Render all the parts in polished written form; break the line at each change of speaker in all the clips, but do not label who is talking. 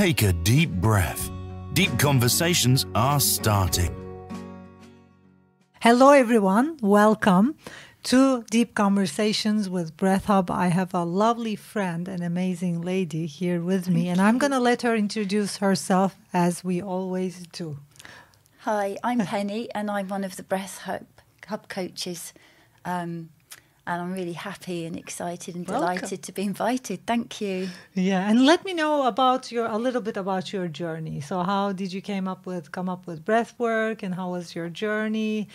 Take a deep breath. Deep conversations are starting.
Hello, everyone. Welcome to Deep Conversations with Breath Hub. I have a lovely friend, an amazing lady here with me, and I'm going to let her introduce herself as we always do.
Hi, I'm Penny, and I'm one of the Breath Hub coaches. And I'm really happy and excited and delighted to be invited. Thank you.
Yeah, and let me know about a little bit about your journey. So, how did you come up with breath work, and how was your journey?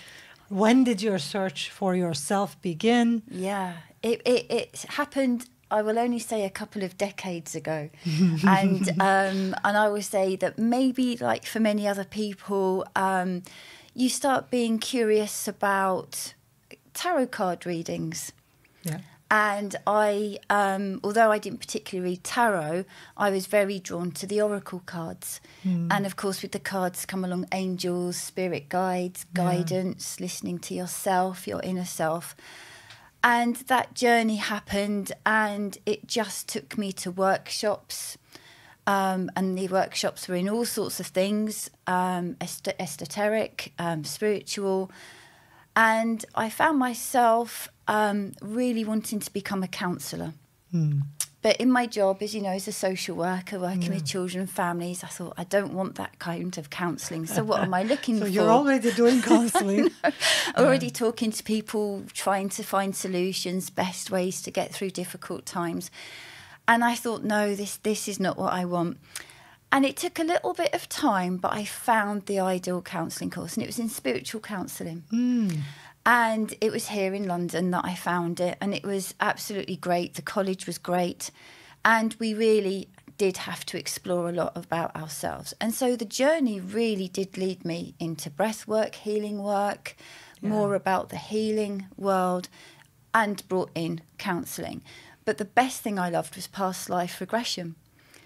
When did your search for yourself begin?
Yeah, it happened. I will only say a couple of decades ago, and I will say that maybe, like for many other people, you start being curious about tarot card readings.
Yeah.
And I, although I didn't particularly read tarot, I was very drawn to the oracle cards. And of course, with the cards come along angels, spirit guides, guidance, listening to yourself, your inner self. And that journey happened, and it just took me to workshops. And the workshops were in all sorts of things, esoteric, spiritual. And I found myself really wanting to become a counsellor. But in my job, as you know, as a social worker, working with children and families, I thought, I don't want that kind of counselling. So what am I looking for?
So you're already doing counselling.
Already talking to people, trying to find solutions, best ways to get through difficult times. And I thought, no, this is not what I want. And it took a little bit of time, but I found the ideal counselling course, and it was in spiritual counselling. And it was here in London that I found it, and it was absolutely great. The college was great, and we really did have to explore a lot about ourselves. And so the journey really did lead me into breath work, healing work, more about the healing world, and brought in counselling. But the best thing I loved was past life regression.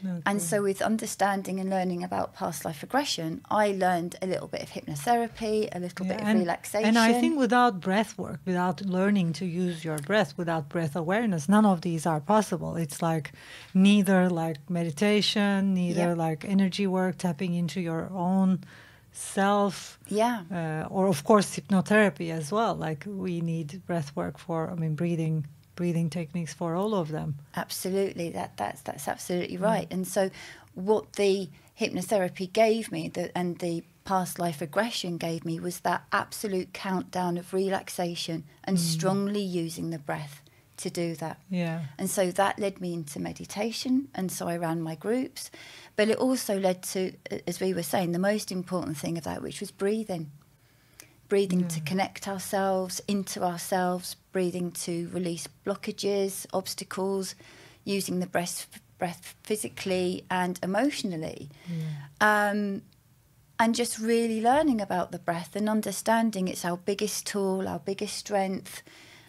Okay. And so with understanding and learning about past life regression, I learned a little bit of hypnotherapy, a little bit of relaxation.
And I think without breath work, without learning to use your breath, without breath awareness, none of these are possible. It's like neither like meditation, neither like energy work, tapping into your own self. Or of course hypnotherapy as well. Like we need breath work for, breathing techniques for all of them.
Absolutely, that's absolutely right. And so what the hypnotherapy gave me and the past life regression gave me was that absolute countdown of relaxation and strongly using the breath to do that. And so that led me into meditation, and so I ran my groups. But it also led to, as we were saying, the most important thing of that, which was breathing to connect ourselves into ourselves, breathing to release blockages, obstacles, using the breath physically and emotionally. And just really learning about the breath and understanding it's our biggest tool, our biggest strength,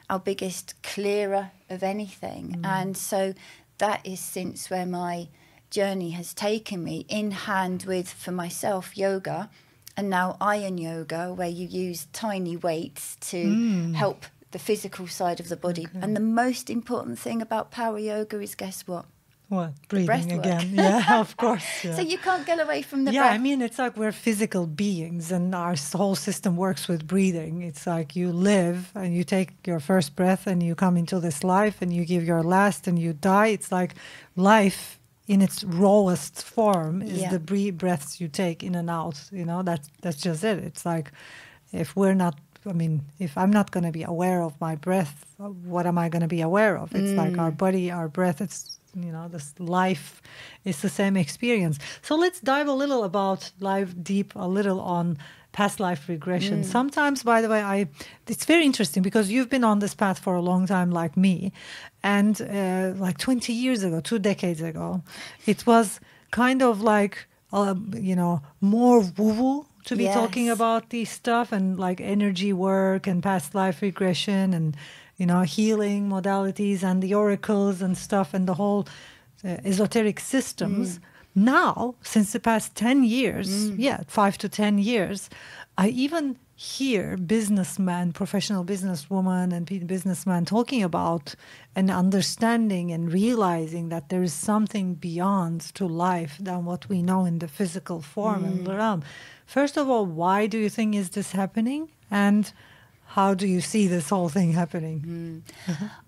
our biggest clearer of anything. And so that is since where my journey has taken me, in hand with, for myself, yoga, and now iron yoga, where you use tiny weights to help the physical side of the body. And the most important thing about power yoga is, guess what?
What? Breathing again. Yeah, of course. Yeah.
So you can't get away from the breath.
It's like we're physical beings, and our whole system works with breathing. It's like you live and you take your first breath and you come into this life and you give your last and you die. It's like life in its rawest form is the breaths you take in and out. That's just it. It's like if we're not, if I'm not going to be aware of my breath, what am I going to be aware of? It's like our body, our breath, it's, this life is the same experience. So let's dive a little a little on past life regression. Sometimes, by the way, it's very interesting because you've been on this path for a long time like me. And like 20 years ago, 2 decades ago, it was kind of like, more woo-woo to be talking about these stuff, and like energy work and past life regression and, healing modalities and the oracles and stuff and the whole esoteric systems. now, since the past 10 years, 5 to 10 years, I even hear businessmen, professional businesswomen and businessmen talking about and understanding and realizing that there is something beyond to life than what we know in the physical form and realm. First of all, why do you think is this happening? And how do you see this whole thing happening?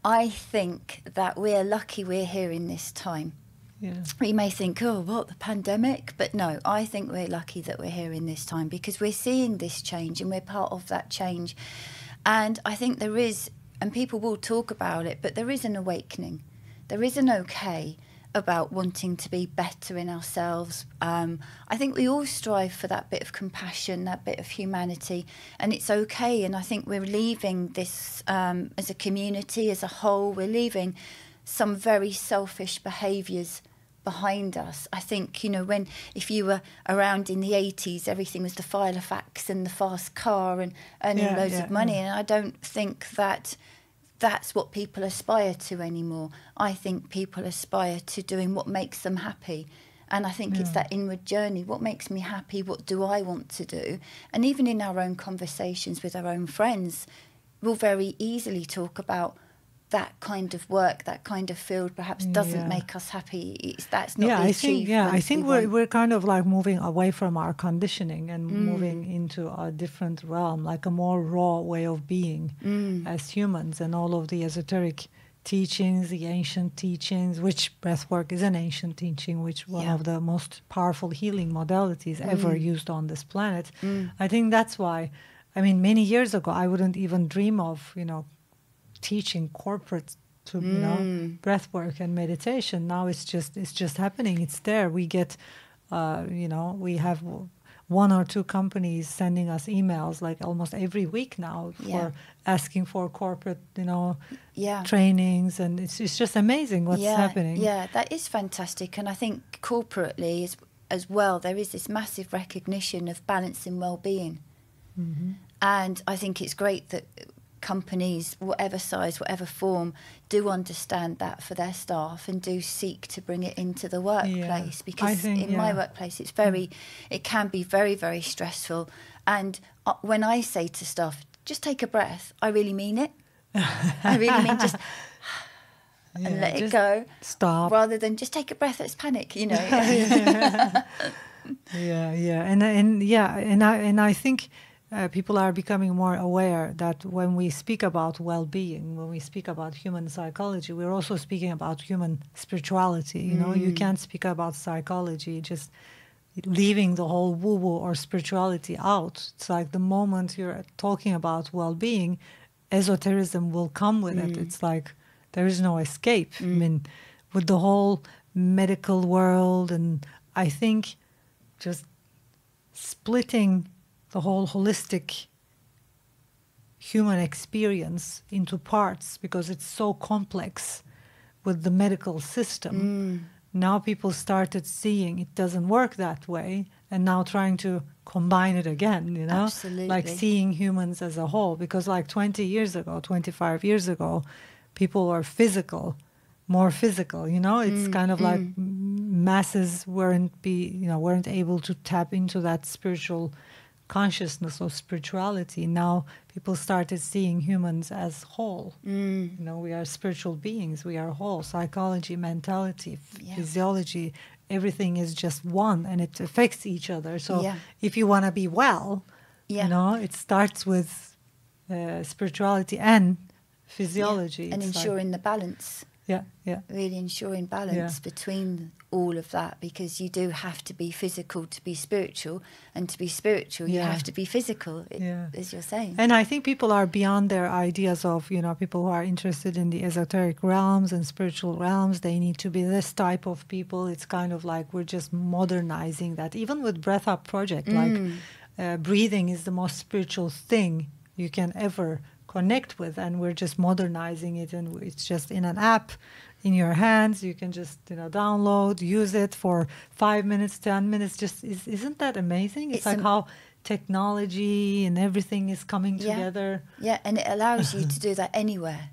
I think that we're lucky we're here in this time.
Yeah.
We may think, oh, what, the pandemic? But no, I think we're lucky that we're here in this time because we're seeing this change and we're part of that change. And I think there is, and people will talk about it, but there is an awakening. There is an okay about wanting to be better in ourselves. I think we all strive for that bit of compassion, that bit of humanity, and it's okay. And I think we're leaving this, as a community, as a whole, we're leaving some very selfish behaviours behind us. I think, you know, if you were around in the 80s, everything was the file of fax and the fast car and earning loads of money. And I don't think that that's what people aspire to anymore. I think people aspire to doing what makes them happy. And I think it's that inward journey. What makes me happy? What do I want to do? And even in our own conversations with our own friends, we'll very easily talk about that kind of work, that kind of field perhaps doesn't make us happy. That's not the achievement.
I think we're kind of like moving away from our conditioning and moving into a different realm, like a more raw way of being as humans. And all of the esoteric teachings, the ancient teachings, which breathwork is an ancient teaching, which one of the most powerful healing modalities ever used on this planet. I think that's why, I mean, many years ago, I wouldn't even dream of, you know, teaching corporate to you know, breath work and meditation. Now it's just happening. It's there. We get you know, we have one or two companies sending us emails like almost every week now for asking for corporate, you know, trainings, and it's just amazing what's happening.
Yeah, that is fantastic. And I think corporately as well, there is this massive recognition of balance and well-being. And I think it's great that companies, whatever size, whatever form, do understand that for their staff and do seek to bring it into the workplace. Because in my workplace, it's it can be very, very stressful. And when I say to staff, just take a breath, I really mean it. I really mean just and let it go.
Stop.
Rather than just take a breath, let's panic, you know.
And I think people are becoming more aware that when we speak about well-being, when we speak about human psychology, we're also speaking about human spirituality. You know, you can't speak about psychology just leaving the whole woo-woo or spirituality out. It's like the moment you're talking about well-being, esotericism will come with it. It's like there is no escape. I mean, with the whole medical world, and I think just splitting the whole holistic human experience into parts because it's so complex with the medical system. Now people started seeing it doesn't work that way and now trying to combine it again, you know?
Absolutely.
Like seeing humans as a whole, because like 20 years ago, 25 years ago, people were more physical, you know? It's kind of like masses weren't able to tap into that spiritual consciousness or spirituality. Now people started seeing humans as whole. You know, we are spiritual beings. We are whole. Psychology, mentality, physiology, everything is just one, and it affects each other. So if you want to be well, you know, it starts with spirituality and physiology.
And ensuring the balance. Really ensuring balance between all of that, because you do have to be physical to be spiritual, and to be spiritual you have to be physical, as you're saying.
And I think people are beyond their ideas of, you know, people who are interested in the esoteric realms and spiritual realms, they need to be this type of people. It's kind of like we're just modernizing that. Even with Breath Up Project, like breathing is the most spiritual thing you can ever connect with, and we're just modernizing it, and it's just in an app in your hands. You can just, you know, download, use it for 5 minutes, 10 minutes. Just isn't that amazing? It's like how technology and everything is coming together.
And it allows you to do that anywhere.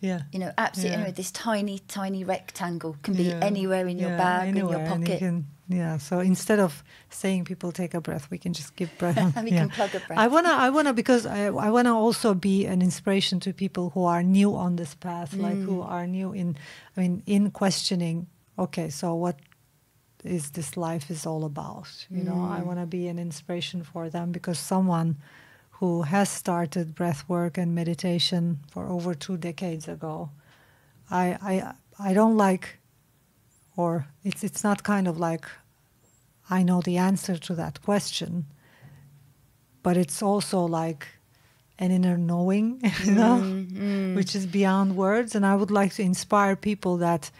Yeah.
You know, absolutely anywhere. This tiny, tiny rectangle can be anywhere in your bag,
anywhere,
in your pocket.
And you can, so instead of saying people take a breath, we can just give breath.
And we can plug a breath.
I wanna because I wanna also be an inspiration to people who are new on this path, like who are new in questioning. Okay, so what is this life is all about? You know, I want to be an inspiration for them, because someone who has started breath work and meditation for over 2 decades ago, I don't like, or it's not kind of like I know the answer to that question, but it's also like an inner knowing, you know, which is beyond words. And I would like to inspire people that,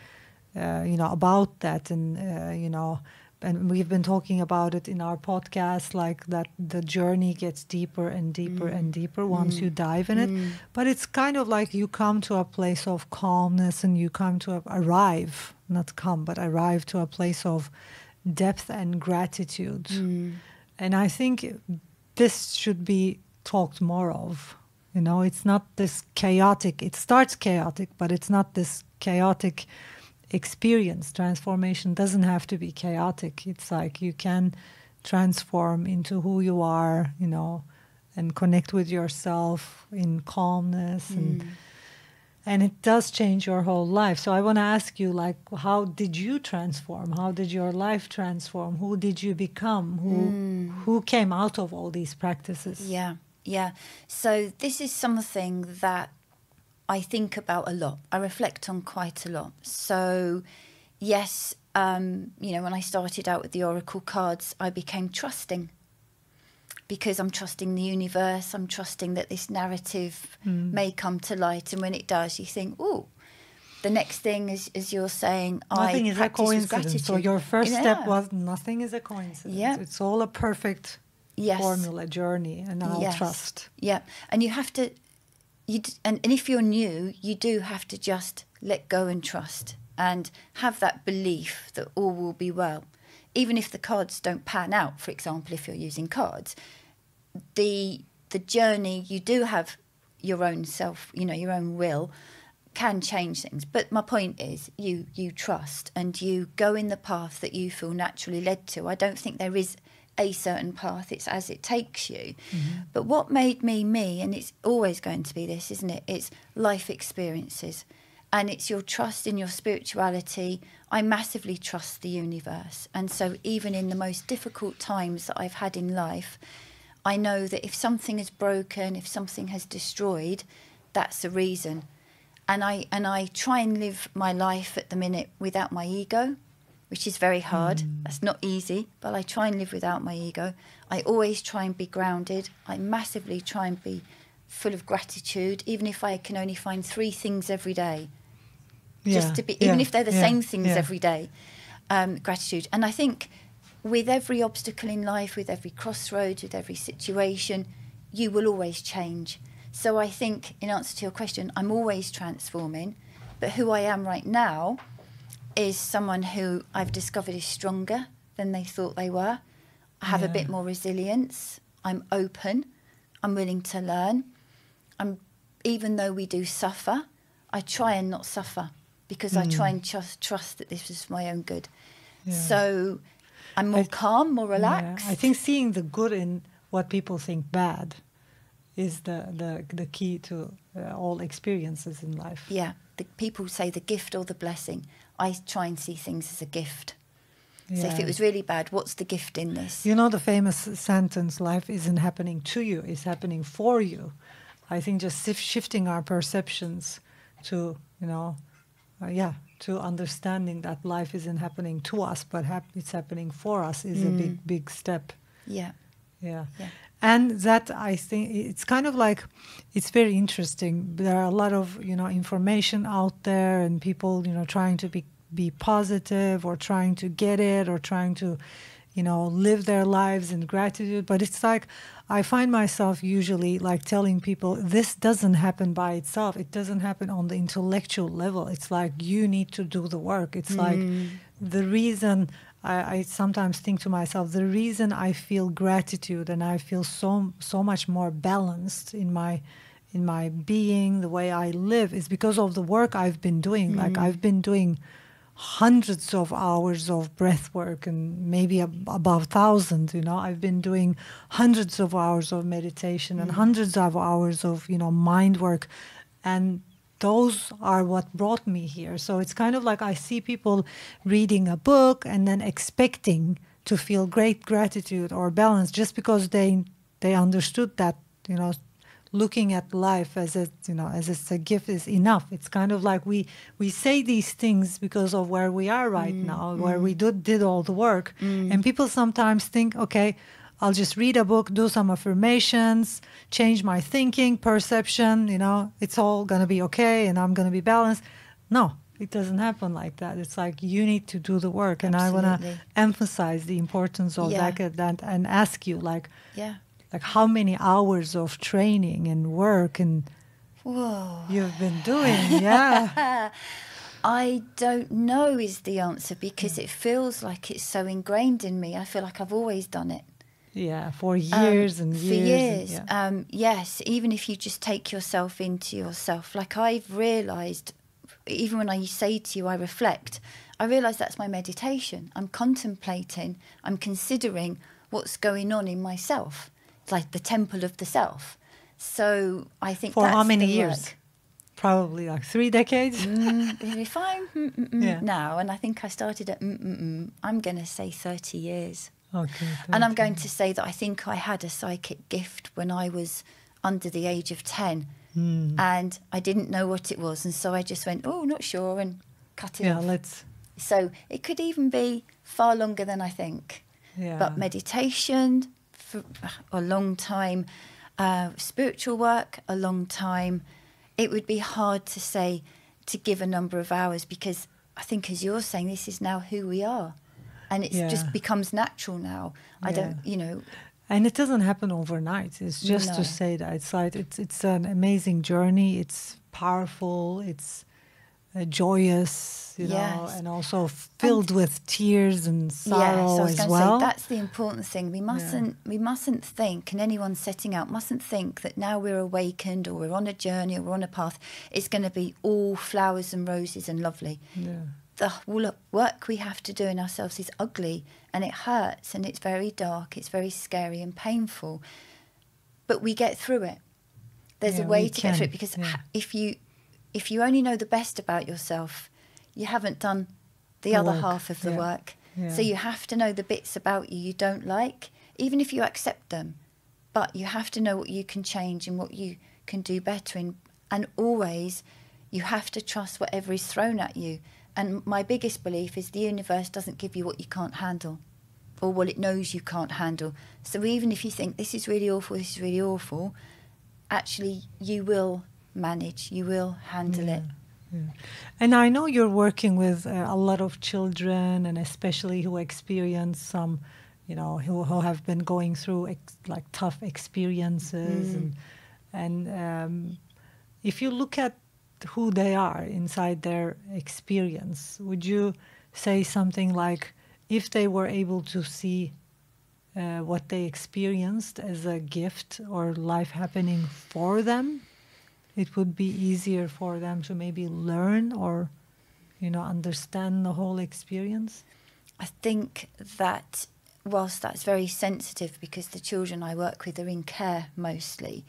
you know, about that, and you know. And we've been talking about it in our podcast, like that the journey gets deeper and deeper and deeper once you dive in it. But it's kind of like you come to a place of calmness, and you come to arrive to a place of depth and gratitude. And I think this should be talked more of. You know, it's not this chaotic, it starts chaotic, but it's not this chaotic experience. Transformation doesn't have to be chaotic. It's like you can transform into who you are, you know, and connect with yourself in calmness, and it does change your whole life. So I want to ask you, like, how did you transform? How did your life transform? Who did you become? Who came out of all these practices?
Yeah. So this is something that I think about a lot. I reflect on quite a lot. So, yes, you know, when I started out with the Oracle cards, I became trusting, because I'm trusting the universe. I'm trusting that this narrative may come to light. And when it does, you think, oh, the next thing is, as you're saying,
nothing is a coincidence.
Gratitude.
So your first step was nothing is a coincidence.
Yeah.
It's all a perfect formula, journey, and I'll trust.
Yeah, and you have to. And if you're new, you do have to just let go and trust, and have that belief that all will be well. Even if the cards don't pan out, for example, if you're using cards, the journey, you do have your own self, you know, your own will can change things. But my point is you trust, and you go in the path that you feel naturally led to. I don't think there is a certain path, it's as it takes you. But what made me me, and it's always going to be this, isn't it? It's life experiences, and it's your trust in your spirituality. I massively trust the universe, and so even in the most difficult times that I've had in life, I know that if something is broken, if something has destroyed, that's the reason. And I try and live my life at the minute without my ego, which is very hard. That's not easy, but I try and live without my ego. I always try and be grounded. I massively try and be full of gratitude, even if I can only find 3 things every day. Just to be, even if they're the same things every day, gratitude. And I think with every obstacle in life, with every crossroads, with every situation, you will always change. So I think, in answer to your question, I'm always transforming, but who I am right now is someone who I've discovered is stronger than they thought they were. I have a bit more resilience. I'm open. I'm willing to learn. Even though we do suffer, I try and not suffer, because I try and just trust that this is for my own good. So I'm more calm, more relaxed.
I think seeing the good in what people think bad is the key to all experiences in life.
Yeah, people say the gift or the blessing. I try and see things as a gift. So if it was really bad, what's the gift in this?
You know the famous sentence, life isn't happening to you, it's happening for you. I think just shifting our perceptions to, you know, to understanding that life isn't happening to us, but it's happening for us is a big step.
Yeah.
And that, I think, it's kind of like, it's very interesting. There are a lot of, you know, information out there, and people, you know, trying to be positive, or trying to get it, or trying to, you know, live their lives in gratitude. But it's like, I find myself usually like telling people, this doesn't happen by itself. It doesn't happen on the intellectual level. It's like, you need to do the work. It's like the reason I sometimes think to myself, the reason I feel gratitude and I feel so much more balanced in in my being, the way I live, is because of the work I've been doing. Like I've been doing hundreds of hours of breath work, and maybe above 1,000, you know. I've been doing hundreds of hours of meditation and hundreds of hours of, you know, mind work. And those are what brought me here. So it's kind of like I see people reading a book and then expecting to feel great gratitude or balance just because they understood that, you know, looking at life as a, you know, as it's a gift is enough. It's kind of like we say these things because of where we are right now, where we did all the work. And people sometimes think, okay, I'll just read a book, do some affirmations, change my thinking, perception, you know, it's all going to be okay and I'm going to be balanced. No, it doesn't happen like that. It's like you need to do the work. And
Absolutely.
I want to emphasize the importance of that and ask you, like, like how many hours of training and work and you've been doing?
I don't know is the answer, because it feels like it's so ingrained in me. I feel like I've always done it.
Yeah, for years and years.
For years.
And,
yes, even if you just take yourself into yourself. Like I've realised, even when I say to you, I reflect, I realise that's my meditation. I'm contemplating, I'm considering what's going on in myself. It's like the temple of the self. So I think
for
that's
how many
the
years?
work.
Probably like 3 decades.
If I'm now, and I think I started at I'm going to say 30 years.
Okay.
And I'm going to say that I think I had a psychic gift when I was under the age of 10. And I didn't know what it was. And so I just went, oh, not sure, and cut it off. So it could even be far longer than I think.
Yeah.
But meditation for a long time, spiritual work a long time. It would be hard to say, to give a number of hours, because I think, as you're saying, this is now who we are. And it just becomes natural now. I don't, you know.
And it doesn't happen overnight. It's just to say that. It's like, it's an amazing journey. It's powerful. It's joyous, you know, and also filled with tears and sorrow
so I was
as
going
well.
to say, that's the important thing. We mustn't think, and anyone setting out mustn't think that now we're awakened or we're on a journey or we're on a path, it's going to be all flowers and roses and lovely. The work we have to do in ourselves is ugly, and it hurts, and it's very dark, it's very scary and painful. But we get through it. There's a way to get through it, because if you only know the best about yourself, you haven't done the other half of the work. So you have to know the bits about you don't like, even if you accept them. But you have to know what you can change and what you can do better. And always, you have to trust whatever is thrown at you. And my biggest belief is the universe doesn't give you what you can't handle, or what it knows you can't handle. So even if you think, this is really awful, actually you will manage, you will handle it.
And I know you're working with a lot of children, and especially who experience some, you know, who have been going through like tough experiences. And if you look at who they are inside their experience, would you say something like, if they were able to see what they experienced as a gift or life happening for them, it would be easier for them to maybe learn or, you know, understand the whole experience?
I think that whilst that's very sensitive, because the children I work with are in care mostly,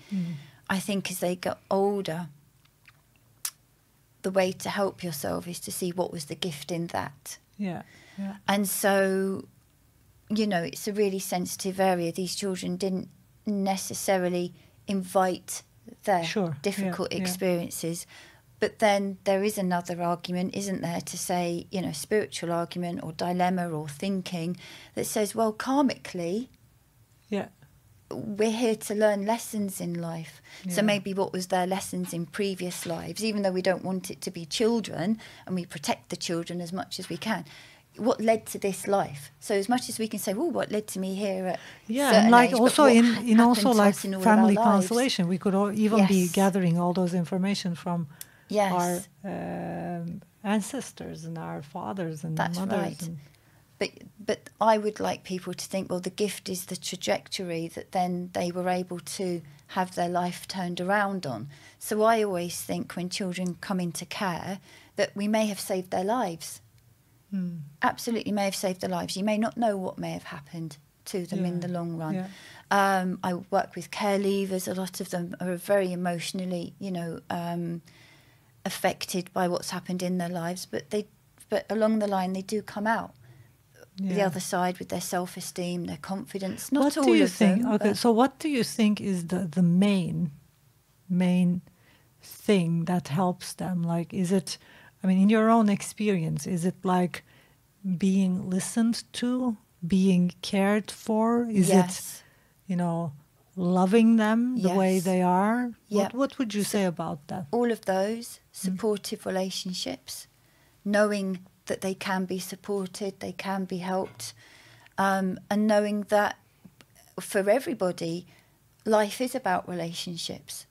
I think as they get older, the way to help yourself is to see what was the gift in that. And so, you know, it's a really sensitive area. These children didn't necessarily invite their difficult experiences. But then there is another argument, isn't there, to say, you know, spiritual argument or dilemma or thinking that says, well, karmically, we're here to learn lessons in life. So maybe what was their lessons in previous lives, even though we don't want it to be children and we protect the children as much as we can, what led to this life? So as much as we can say, well, what led to me here at
and like
age,
also in also like
in
family constellation, we could even be gathering all those information from our ancestors and our fathers and mothers.
But I would like people to think, well, the gift is the trajectory that then they were able to have their life turned around on. So I always think when children come into care that we may have saved their lives. Absolutely may have saved their lives. You may not know what may have happened to them in the long run.
Yeah.
I work with care leavers. A lot of them are very emotionally, affected by what's happened in their lives, but along the line they do come out the other side with their self-esteem, their confidence. Not
what
all
do you
of
think?
them.
Okay, so what do you think is the main thing that helps them? Like, is it? I mean, in your own experience, is it like being listened to, being cared for? Is
Yes.
it, loving them the way
Yes.
they are?
Yep.
What would you say about that?
All of those supportive relationships, knowing that they can be supported, they can be helped, and knowing that for everybody, life is about relationships.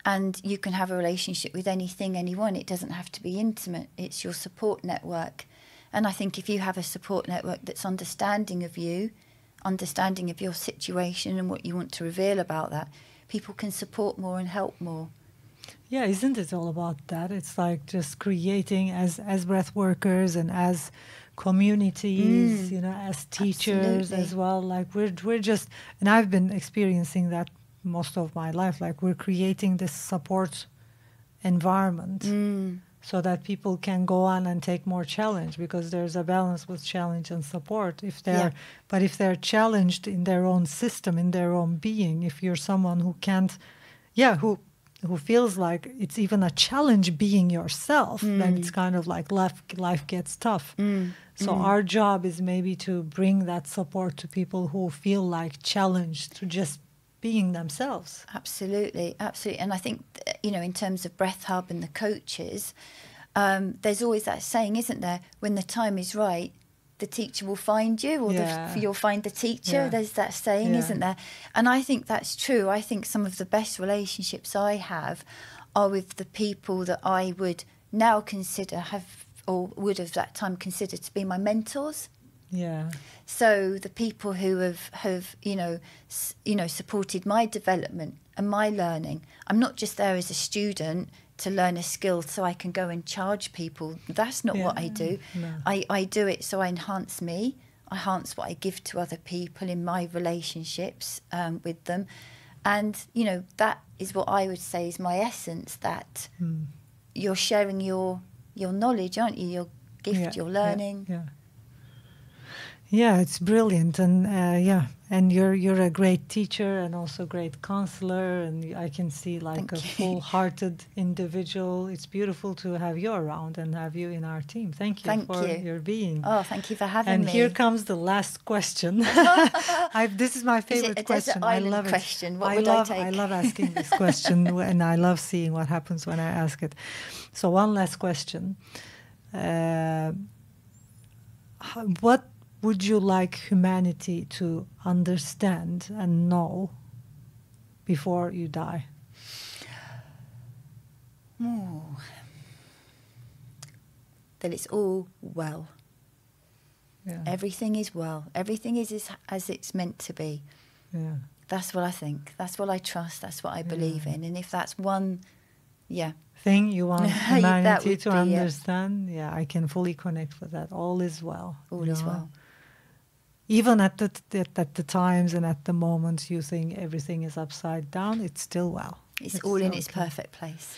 And you can have a relationship with anything, anyone. It doesn't have to be intimate. It's your support network. And I think if you have a support network that's understanding of you, understanding of your situation and what you want to reveal about that, people can support more and help more.
Yeah, isn't it all about that? It's like just creating as breath workers and as communities, as teachers
Absolutely.
as well. Like we're just, and I've been experiencing that most of my life. Like we're creating this support environment so that people can go on and take more challenge, because there's a balance with challenge and support. But if they're challenged in their own system, in their own being, if you're someone who can't, who feels like it's even a challenge being yourself, then it's kind of like life gets tough. So our job is maybe to bring that support to people who feel like challenged to just being themselves.
Absolutely. And I think, in terms of Breath Hub and the coaches, there's always that saying, isn't there? When the time is right, the teacher will find you, or you'll find the teacher.
Yeah.
There's that saying, isn't there? And I think that's true. I think some of the best relationships I have are with the people that I would now consider or would have that time considered to be my mentors.
Yeah.
So the people who have supported my development and my learning. I'm not just there as a student to learn a skill so I can go and charge people. That's not what I do.
No.
I do it so I enhance me. I enhance what I give to other people in my relationships with them. And, that is what I would say is my essence, that you're sharing your knowledge, aren't you? Your gift, your learning.
Yeah, it's brilliant, and and you're a great teacher and also great counselor, and I can see like a full-hearted individual. It's beautiful to have you around and have you in our team. Thank you for your being.
Oh, thank you for having me.
And here comes the last question. This is my favorite question.
I
love
question.
it.
What would I take?
I love asking this question, and I love seeing what happens when I ask it. So one last question: what would you like humanity to understand and know before you die?
That it's all well.
Yeah.
Everything is well. Everything is as it's meant to be.
Yeah.
That's what I think. That's what I trust. That's what I believe in. And if that's one,
thing you want humanity to
be,
understand, I can fully connect with that. All is well.
All is well.
Even at the times and at the moments you think everything is upside down, it's still well.
It's all in its perfect place.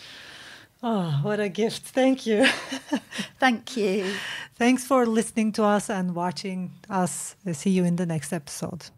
Oh, what a gift. Thank you.
Thank you.
Thanks for listening to us and watching us. See you in the next episode.